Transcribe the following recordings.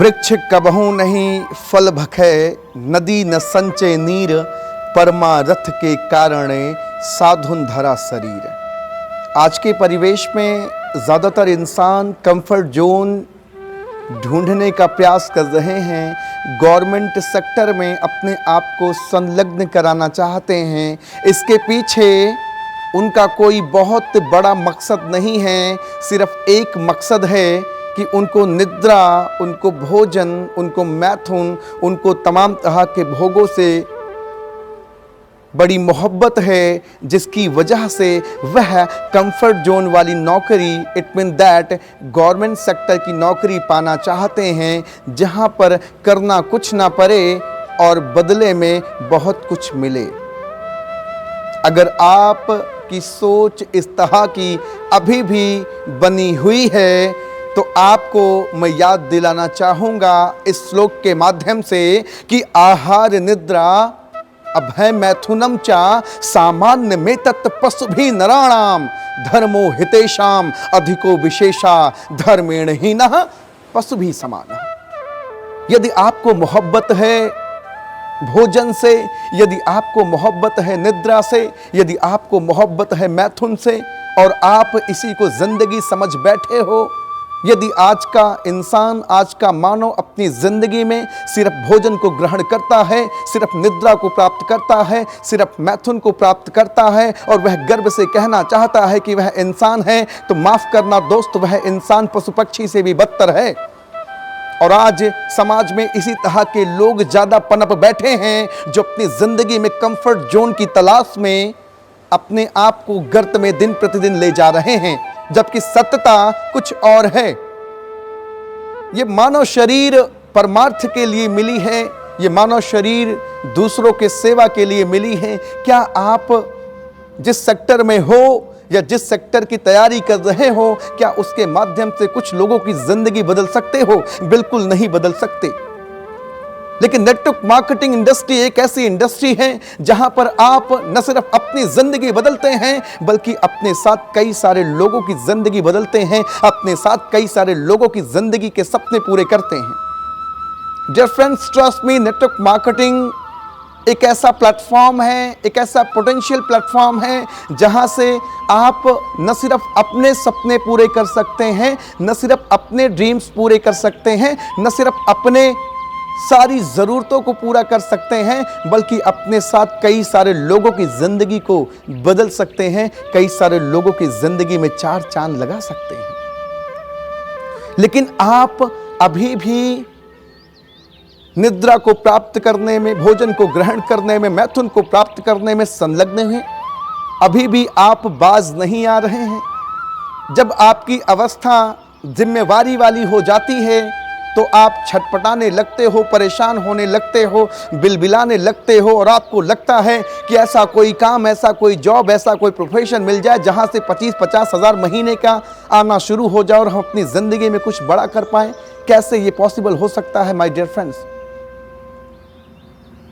वृक्ष कबहू नहीं फल भखे, नदी न संचय नीर, परमारथ के कारण साधुन धरा शरीर। आज के परिवेश में ज़्यादातर इंसान कंफर्ट जोन ढूंढने का प्रयास कर रहे हैं। गवर्नमेंट सेक्टर में अपने आप को संलग्न कराना चाहते हैं। इसके पीछे उनका कोई बहुत बड़ा मकसद नहीं है, सिर्फ एक मकसद है कि उनको निद्रा, उनको भोजन, उनको मैथुन, उनको तमाम तरह के भोगों से बड़ी मोहब्बत है, जिसकी वजह से वह कंफर्ट जोन वाली नौकरी, it mean that government sector की नौकरी पाना चाहते हैं, जहां पर करना कुछ ना पड़े और बदले में बहुत कुछ मिले। अगर आप की सोच इस तरह की अभी भी बनी हुई है तो आपको मैं याद दिलाना चाहूँगा इस श्लोक के माध्यम से कि आहार निद्रा अभय मैथुनम चा सामान्य में तत् पशुभि नराणाम धर्मो हितेशाम अधिको विशेषा धर्मेण हीनः पशुभि समानः। यदि आपको मोहब्बत है भोजन से, यदि आपको मोहब्बत है निद्रा से, यदि आपको मोहब्बत है मैथुन से और आप इसी को जिंदगी समझ बैठे हो, यदि आज का इंसान, आज का मानव अपनी जिंदगी में सिर्फ भोजन को ग्रहण करता है, सिर्फ निद्रा को प्राप्त करता है, सिर्फ मैथुन को प्राप्त करता है और वह गर्व से कहना चाहता है कि वह इंसान है, तो माफ करना दोस्त, वह इंसान पशु पक्षी से भी बदतर है। और आज समाज में इसी तरह के लोग ज्यादा पनप बैठे हैं जो अपनी जिंदगी में कंफर्ट जोन की तलाश में अपने आप को गर्त में दिन प्रतिदिन ले जा रहे हैं, जबकि सत्यता कुछ और है। ये मानव शरीर परमार्थ के लिए मिली है, ये मानव शरीर दूसरों के सेवा के लिए मिली है। क्या आप जिस सेक्टर में हो या जिस सेक्टर की तैयारी कर रहे हो, क्या उसके माध्यम से कुछ लोगों की जिंदगी बदल सकते हो? बिल्कुल नहीं बदल सकते। लेकिन नेटवर्क मार्केटिंग इंडस्ट्री एक ऐसी इंडस्ट्री है जहां पर आप न सिर्फ अपनी जिंदगी बदलते हैं, बल्कि अपने साथ कई सारे लोगों की जिंदगी बदलते हैं, अपने साथ कई सारे लोगों की जिंदगी के सपने पूरे करते हैं। Dear friends, trust me, network marketing एक ऐसा प्लेटफॉर्म है, एक ऐसा पोटेंशियल प्लेटफॉर्म है जहां से आप न सिर्फ अपने सपने पूरे कर सकते हैं, न सिर्फ अपने ड्रीम्स पूरे कर सकते हैं, न सिर्फ अपने सारी ज़रूरतों को पूरा कर सकते हैं, बल्कि अपने साथ कई सारे लोगों की ज़िंदगी को बदल सकते हैं, कई सारे लोगों की ज़िंदगी में चार चांद लगा सकते हैं। लेकिन आप अभी भी निद्रा को प्राप्त करने में, भोजन को ग्रहण करने में, मैथुन को प्राप्त करने में संलग्न हैं। अभी भी आप बाज नहीं आ रहे हैं। जब आपकी अवस्था जिम्मेवारी वाली हो जाती है तो आप छटपटाने लगते हो, परेशान होने लगते हो, बिलबिलाने लगते हो और आपको लगता है कि ऐसा कोई काम, ऐसा कोई जॉब, ऐसा कोई प्रोफेशन मिल जाए जहां से 25-50 हज़ार महीने का आना शुरू हो जाए और हम अपनी ज़िंदगी में कुछ बड़ा कर पाएं। कैसे ये पॉसिबल हो सकता है माय डियर फ्रेंड्स?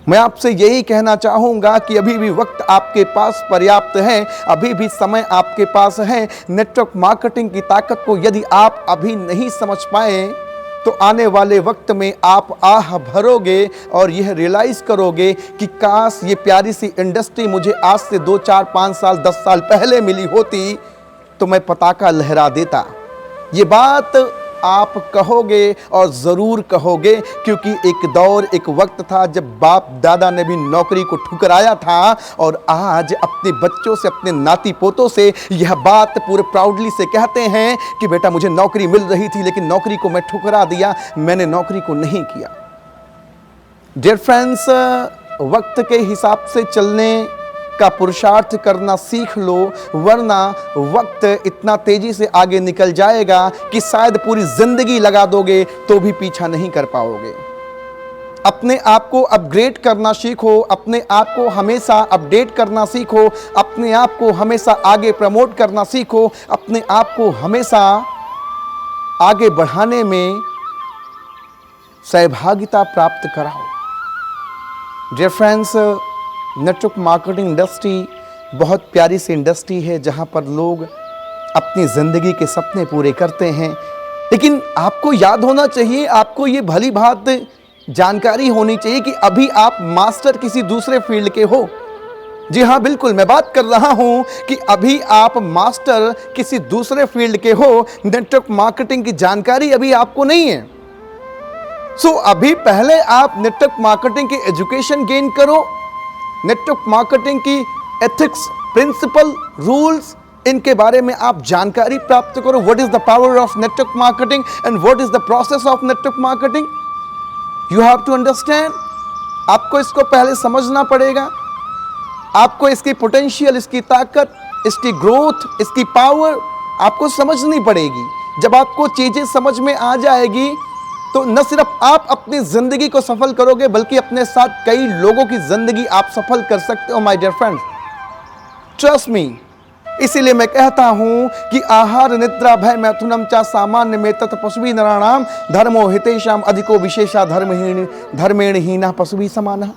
मैं आपसे यही कहना चाहूँगा कि अभी भी वक्त आपके पास पर्याप्त है, अभी भी समय आपके पास है। नेटवर्क मार्केटिंग की ताकत को यदि आप अभी नहीं समझ पाए तो आने वाले वक्त में आप आह भरोगे और यह रियलाइज़ करोगे कि काश ये प्यारी सी इंडस्ट्री मुझे आज से 2, 4, 5 साल, 10 साल पहले मिली होती तो मैं पताका लहरा देता। ये बात आप कहोगे और ज़रूर कहोगे, क्योंकि एक दौर, एक वक्त था जब बाप दादा ने भी नौकरी को ठुकराया था और आज अपने बच्चों से, अपने नाती पोतों से यह बात पूरे प्राउडली से कहते हैं कि बेटा मुझे नौकरी मिल रही थी लेकिन नौकरी को मैं ठुकरा दिया, मैंने नौकरी को नहीं किया। डियर फ्रेंड्स, वक्त के हिसाब से चलने का पुरुषार्थ करना सीख लो, वरना वक्त इतना तेजी से आगे निकल जाएगा कि शायद पूरी जिंदगी लगा दोगे तो भी पीछा नहीं कर पाओगे। अपने आप को अपग्रेड करना सीखो, अपने आप को हमेशा अपडेट करना सीखो, अपने आप को हमेशा आगे प्रमोट करना सीखो, अपने आप को हमेशा आगे बढ़ाने में सहभागिता प्राप्त कराओ। Dear friends, network marketing industry बहुत प्यारी सी इंडस्ट्री है जहां पर लोग अपनी ज़िंदगी के सपने पूरे करते हैं। लेकिन आपको याद होना चाहिए, आपको ये भली बात जानकारी होनी चाहिए कि अभी आप मास्टर किसी दूसरे फील्ड के हो। जी हाँ, बिल्कुल, मैं बात कर रहा हूं कि अभी आप मास्टर किसी दूसरे फील्ड के हो। नेटवर्क मार्केटिंग की जानकारी अभी आपको नहीं है। सो अभी पहले आप नेटवर्क मार्केटिंग की एजुकेशन गेन करो, नेटवर्क मार्केटिंग की एथिक्स, प्रिंसिपल, रूल्स, इनके बारे में आप जानकारी प्राप्त करो। What is the power of network marketing and what is the process of network marketing. You have to understand. आपको इसको पहले समझना पड़ेगा। आपको इसकी पोटेंशियल, इसकी ताकत, इसकी ग्रोथ, इसकी पावर आपको समझनी पड़ेगी। जब आपको चीजें समझ में आ जाएगी तो न सिर्फ आप अपनी जिंदगी को सफल करोगे बल्कि अपने साथ कई लोगों की जिंदगी आप सफल कर सकते हो my dear friends, trust me. इसीलिए मैं कहता हूं कि आहार निद्रा भय मैथुनम चा सामान्य में तत् पशुभी नराणाम धर्मो हितेशाम अधिको विशेषा धर्मेण हीना पशुभी समाना।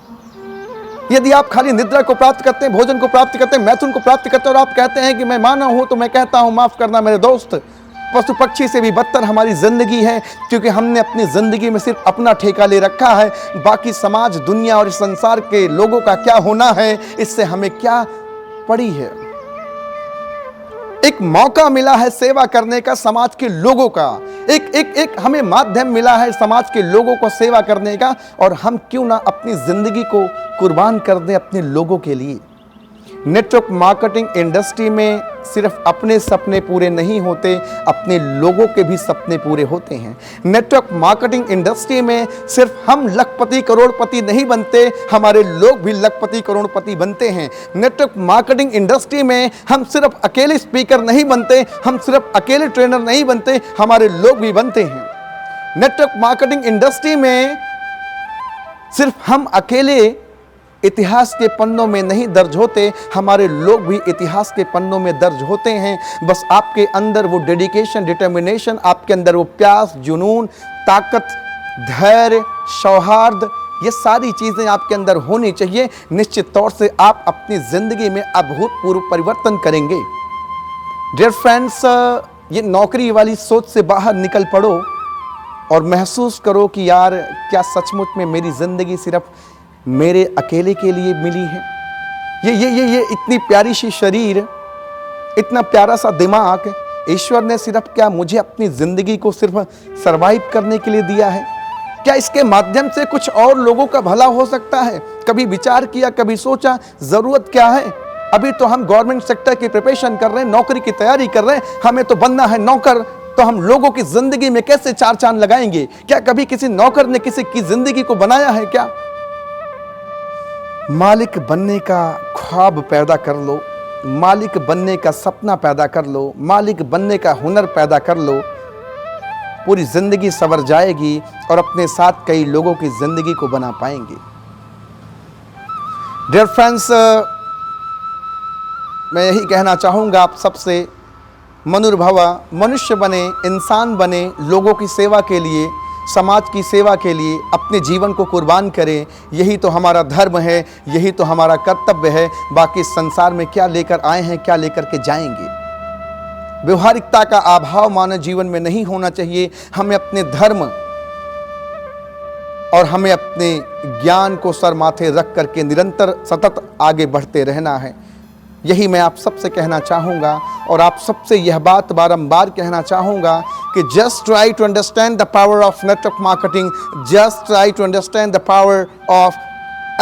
यदि आप खाली निद्रा को प्राप्त करते हैं, भोजन को प्राप्त करते हैं, मैथुन को प्राप्त करते हैं और आप कहते हैं कि मैं मानव हूं, तो मैं कहता हूं माफ करना मेरे दोस्त, पशु पक्षी से भी बदतर हमारी जिंदगी है, क्योंकि हमने अपनी जिंदगी में सिर्फ अपना ठेका ले रखा है। बाकी समाज, दुनिया और इस संसार के लोगों का क्या होना है, इससे हमें क्या पड़ी है। एक मौका मिला है सेवा करने का समाज के लोगों का, एक हमें माध्यम मिला है समाज के लोगों को सेवा करने का, और हम क्यों ना अपनी जिंदगी को कुर्बान कर दें अपने लोगों के लिए। नेटवर्क मार्केटिंग इंडस्ट्री में सिर्फ अपने सपने पूरे नहीं होते, अपने लोगों के भी सपने पूरे होते हैं। नेटवर्क मार्केटिंग इंडस्ट्री में सिर्फ हम लखपति करोड़पति नहीं बनते, हमारे लोग भी लखपति करोड़पति बनते हैं। नेटवर्क मार्केटिंग इंडस्ट्री में हम सिर्फ अकेले स्पीकर नहीं बनते, हम सिर्फ अकेले ट्रेनर नहीं बनते, हमारे लोग भी बनते हैं। नेटवर्क मार्केटिंग इंडस्ट्री में सिर्फ हम अकेले इतिहास के पन्नों में नहीं दर्ज होते, हमारे लोग भी इतिहास के पन्नों में दर्ज होते हैं। बस आपके अंदर वो डेडिकेशन, डिटर्मिनेशन, आपके अंदर वो प्यास, जुनून, ताकत, धैर्य, सौहार्द, ये सारी चीज़ें आपके अंदर होनी चाहिए। निश्चित तौर से आप अपनी ज़िंदगी में अभूतपूर्व परिवर्तन करेंगे। डियर फ्रेंड्स, ये नौकरी वाली सोच से बाहर निकल पड़ो और महसूस करो कि यार क्या सचमुच में मेरी ज़िंदगी सिर्फ मेरे अकेले के लिए मिली है। ये इतनी प्यारी सी शरीर, इतना प्यारा सा दिमाग ईश्वर ने सिर्फ क्या मुझे अपनी ज़िंदगी को सिर्फ सरवाइव करने के लिए दिया है? क्या इसके माध्यम से कुछ और लोगों का भला हो सकता है? कभी विचार किया, कभी सोचा ज़रूरत क्या है? अभी तो हम गवर्नमेंट सेक्टर की प्रिपरेशन कर रहे हैं, नौकरी की तैयारी कर रहे हैं, हमें तो बनना है नौकर, तो हम लोगों की ज़िंदगी में कैसे चार चांद लगाएंगे? क्या कभी किसी नौकर ने किसी की ज़िंदगी को बनाया है क्या? मालिक बनने का ख्वाब पैदा कर लो, मालिक बनने का सपना पैदा कर लो, मालिक बनने का हुनर पैदा कर लो, पूरी ज़िंदगी संवर जाएगी और अपने साथ कई लोगों की ज़िंदगी को बना पाएंगे। डियर फ्रेंड्स, मैं यही कहना चाहूँगा आप सबसे, मनुर्भवा, मनुष्य बने, इंसान बने, लोगों की सेवा के लिए, समाज की सेवा के लिए अपने जीवन को कुर्बान करें। यही तो हमारा धर्म है, यही तो हमारा कर्तव्य है। बाकी संसार में क्या लेकर आए हैं, क्या लेकर के जाएंगे। व्यवहारिकता का अभाव मानव जीवन में नहीं होना चाहिए। हमें अपने धर्म और हमें अपने ज्ञान को सर माथे रख करके निरंतर सतत आगे बढ़ते रहना है। यही मैं आप सबसे कहना चाहूँगा और आप सबसे यह बात बारंबार कहना चाहूँगा कि just try to understand the power of network marketing, just try to understand the power of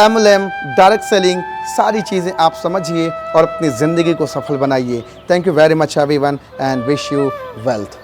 MLM, direct selling, सारी चीज़ें आप समझिए और अपनी ज़िंदगी को सफल बनाइए। Thank you very much everyone and wish you wealth.